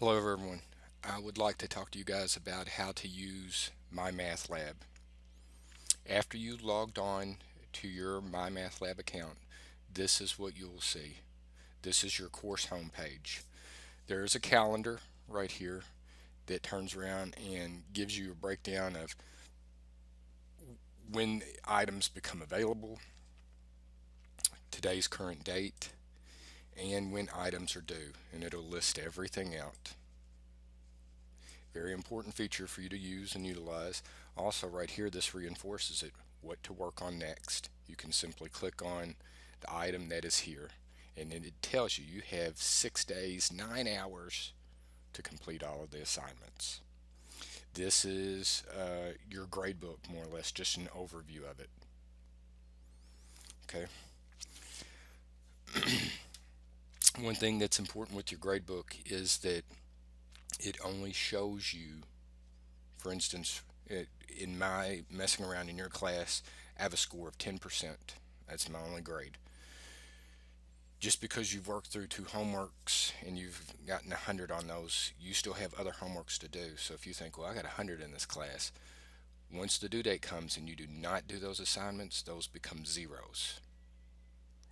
Hello everyone. I would like to talk to you guys about how to use MyMathLab. After you logged on to your MyMathLab account, this is what you will see. This is your course homepage. There is a calendar right here that turns around and gives you a breakdown of when items become available, today's current date, and when items are due, and it'll list everything out. Very important feature for you to use and utilize. Also right here, this reinforces it. What to work on next. You can simply click on the item that is here, and then it tells you you have 6 days, 9 hours to complete all of the assignments. This is your grade book, more or less, just an overview of it. Okay. One thing that's important with your grade book is that it only shows you, for instance, in my messing around in your class, I have a score of 10%. That's my only grade. Just because you've worked through 2 homeworks and you've gotten 100 on those, you still have other homeworks to do. So if you think, well, I got 100 in this class, once the due date comes and you do not do those assignments, those become zeros.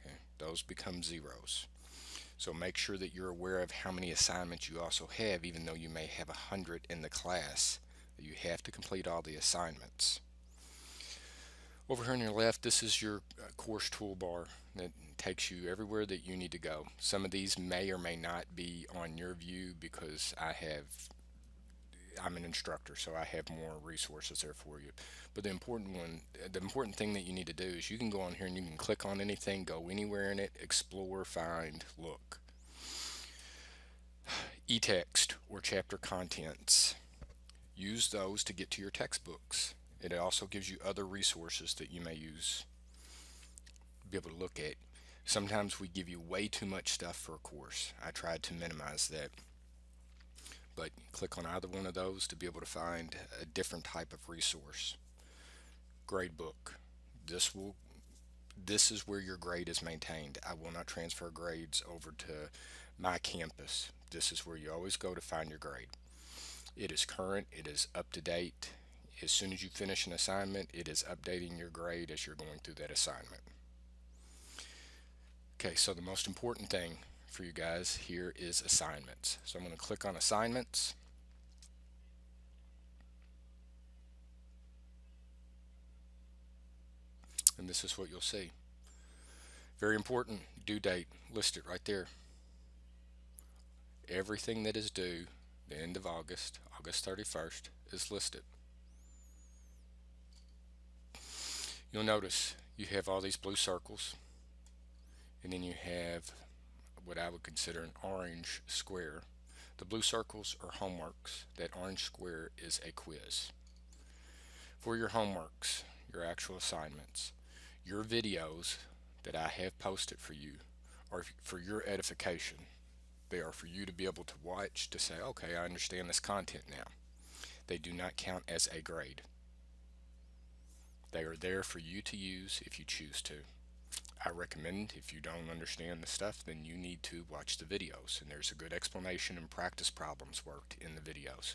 Okay? Those become zeros. So make sure that you're aware of how many assignments you also have, even though you may have 100 in the class. You have to complete all the assignments. Over here on your left, this is your course toolbar that takes you everywhere that you need to go. Some of these may or may not be on your view because I'm an instructor, so I have more resources there for you. But the important thing that you need to do is you can go on here and you can click on anything, go anywhere in it, explore, find, look. E-text or chapter contents. Use those to get to your textbooks. It also gives you other resources that you may use, be able to look at. Sometimes we give you way too much stuff for a course. I tried to minimize that. But click on either one of those to be able to find a different type of resource. Gradebook. This is where your grade is maintained. I will not transfer grades over to my campus. This is where you always go to find your grade. It is current, it is up to date. As soon as you finish an assignment, it is updating your grade as you're going through that assignment. Okay, so the most important thing for you guys here is assignments. So I'm going to click on assignments. And this is what you'll see. Very important, due date, listed right there. Everything that is due the end of August, August 31st, is listed. You'll notice you have all these blue circles, and then you have what I would consider an orange square. The blue circles are homeworks. That orange square is a quiz. For your homeworks, your actual assignments, your videos that I have posted for you are for your edification. They are for you to be able to watch to say, okay, I understand this content now. They do not count as a grade. They are there for you to use if you choose to. I recommend if you don't understand the stuff, then you need to watch the videos, and there's a good explanation and practice problems worked in the videos.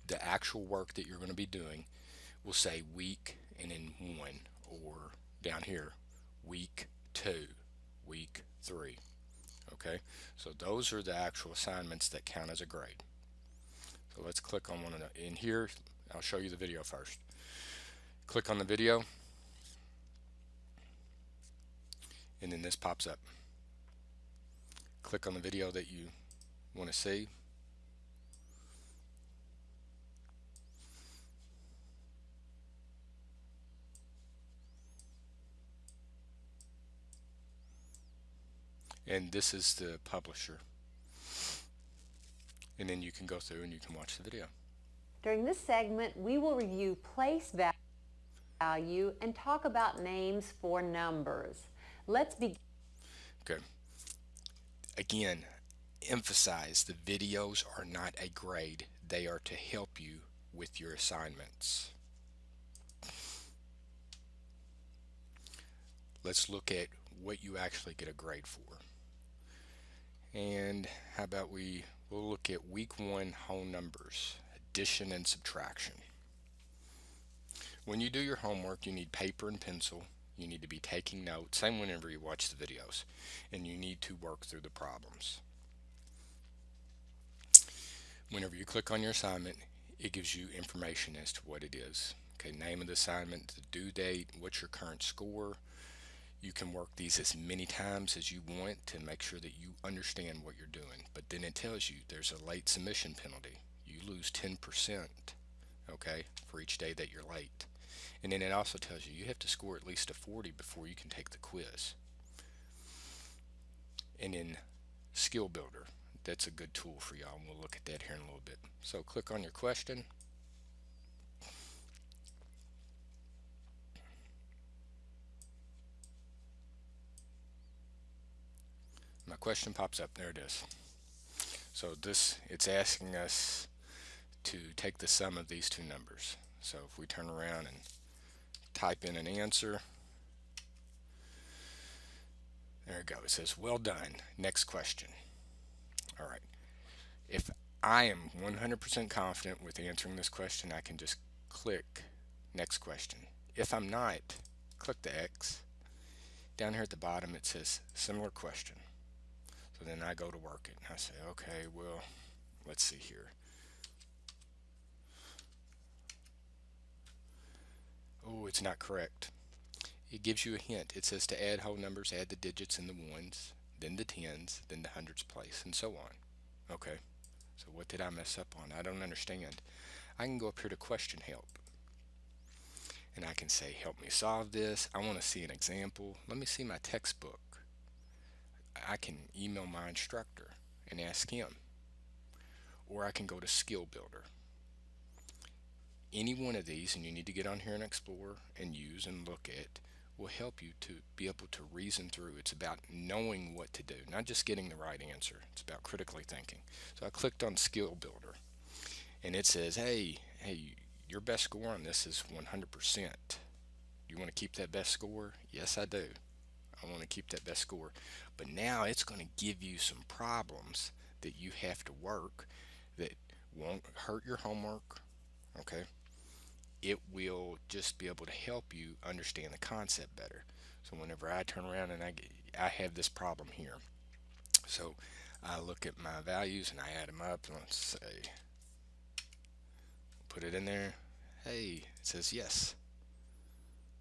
The actual work that you're going to be doing will say week and then 1, or down here, week 2, week 3. Okay, so those are the actual assignments that count as a grade. So let's click on one of the, in here, I'll show you the video first. Click on the video, and then this pops up. Click on the video that you want to see. And this is the publisher. And then you can go through and you can watch the video. During this segment, we will review place value and talk about names for numbers. Let's begin. Okay. Again, emphasize the videos are not a grade. They are to help you with your assignments. Let's look at what you actually get a grade for. And how about we'll look at week one whole numbers, addition and subtraction. When you do your homework, you need paper and pencil. You need to be taking notes, same whenever you watch the videos, and you need to work through the problems. Whenever you click on your assignment, it gives you information as to what it is. Okay, name of the assignment, the due date, what's your current score. You can work these as many times as you want to make sure that you understand what you're doing. But then it tells you there's a late submission penalty. You lose 10%, okay, for each day that you're late. And then it also tells you have to score at least a 40 before you can take the quiz. And then Skill Builder, that's a good tool for y'all, and we'll look at that here in a little bit. So click on your question. My question pops up. There it is. So it's asking us to take the sum of these two numbers. So if we turn around and type in an answer, there we go. It says, well done. Next question. All right. If I am 100% confident with answering this question, I can just click next question. If I'm not, click the X. Down here at the bottom it says similar question. So then I go to work it and I say, okay, well, let's see here. Oh, it's not correct. It gives you a hint. It says to add whole numbers, add the digits in the ones, then the tens, then the hundreds place, and so on. Okay, so what did I mess up on? I don't understand. I can go up here to question help. And I can say, help me solve this. I want to see an example. Let me see my textbook. I can email my instructor and ask him. Or I can go to Skill Builder. Any one of these, and you need to get on here and explore and use and look at, will help you to be able to reason through. It's about knowing what to do, not just getting the right answer. It's about critically thinking. So I clicked on Skill Builder, and it says, hey, your best score on this is 100%. Do you want to keep that best score? Yes, I do. I want to keep that best score. But now it's going to give you some problems that you have to work that won't hurt your homework, okay? It will just be able to help you understand the concept better. So whenever I turn around and I have this problem here. So I look at my values and I add them up. And let's say, put it in there. Hey, it says yes,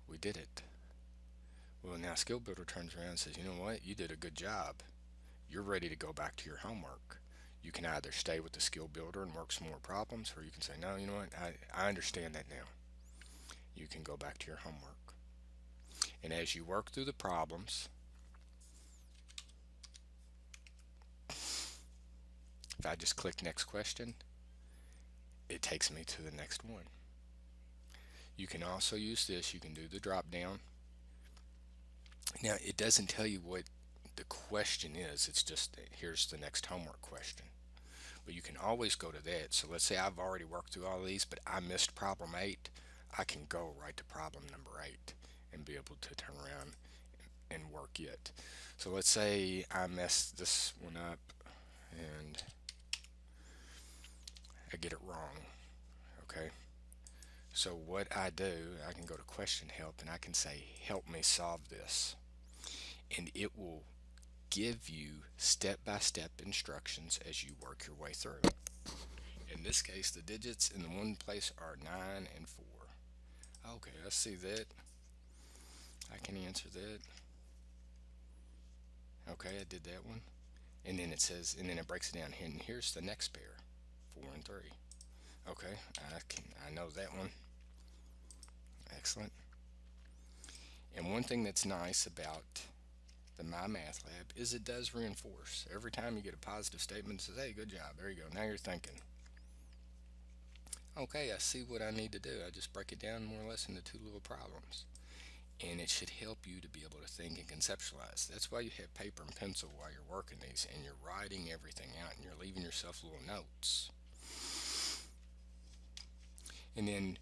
we did it. Well, now Skill Builder turns around and says, you know what, you did a good job. You're ready to go back to your homework. You can either stay with the Skill Builder and work some more problems, or you can say, no, you know what, I understand that now. You can go back to your homework. And as you work through the problems, if I just click next question, it takes me to the next one. You can also use this. You can do the drop down. Now, it doesn't tell you what the question is. It's just, here's the next homework question. But you can always go to that. So let's say I've already worked through all these, but I missed problem 8. I can go right to problem number 8 and be able to turn around and work it. So let's say I messed this one up and I get it wrong. Okay. So what I do, I can go to question help and I can say, help me solve this. And it will give you step-by-step instructions as you work your way through. In this case, the digits in the one place are 9 and 4. Okay, I see that. I can answer that. Okay, I did that one. And then it says, and then it breaks it down here, and here's the next pair, 4 and 3. Okay, I know that one. Excellent. And one thing that's nice about the MyMathLab is it does reinforce. Every time you get a positive statement, it says, hey, good job. There you go. Now you're thinking. Okay, I see what I need to do. I just break it down more or less into two little problems. And it should help you to be able to think and conceptualize. That's why you have paper and pencil while you're working these, and you're writing everything out, and you're leaving yourself little notes. And then,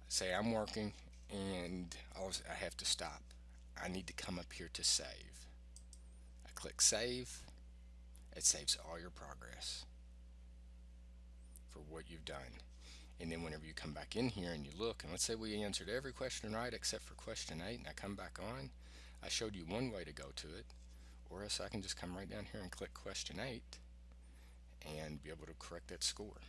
say I'm working, and I have to stop. I need to come up here to save. I click save, It saves all your progress for what you've done. And then whenever you come back in here and you look, and let's say we answered every question right except for question 8, and I come back on, I showed you one way to go to it, or else I can just come right down here and click question 8 and be able to correct that score.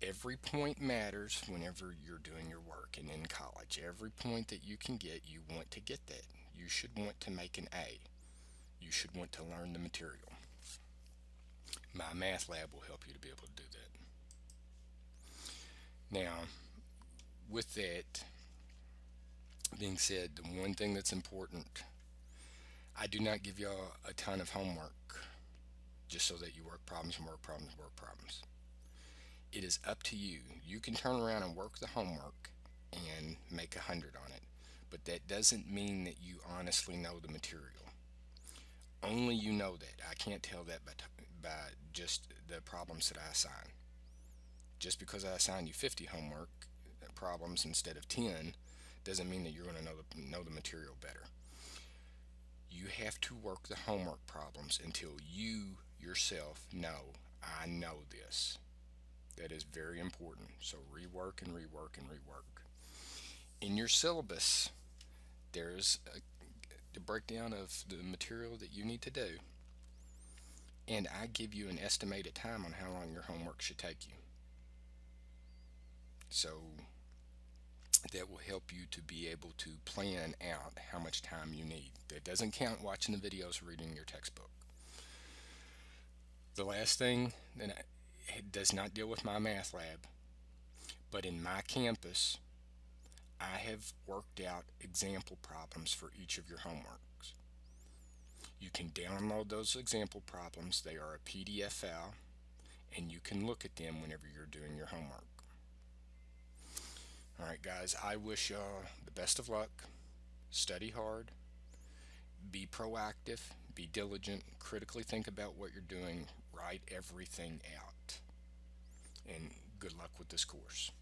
Every point matters whenever you're doing your work, and in college, every point that you can get, you want to get that. You should want to make an A. You should want to learn the material. MyMathLab will help you to be able to do that. Now, with that being said, the one thing that's important, I do not give y'all a ton of homework just so that you work problems and work problems and work problems. It is up to you. You can turn around and work the homework and make 100 on it, but that doesn't mean that you honestly know the material. Only you know that. I can't tell that by just the problems that I assign. Just because I assign you 50 homework problems instead of 10 doesn't mean that you're going to know the material better. You have to work the homework problems until you yourself know, I know this. That is very important. So rework and rework and rework. In your syllabus, there's the breakdown of the material that you need to do. And I give you an estimated time on how long your homework should take you. So that will help you to be able to plan out how much time you need. That doesn't count watching the videos or reading your textbook. The last thing that it does not deal with MyMathLab, but in my campus, I have worked out example problems for each of your homeworks. You can download those example problems. They are a PDF file, and you can look at them whenever you're doing your homework. Alright guys, I wish y'all the best of luck. Study hard. Be proactive. Be diligent. Critically think about what you're doing. Write everything out. And good luck with this course.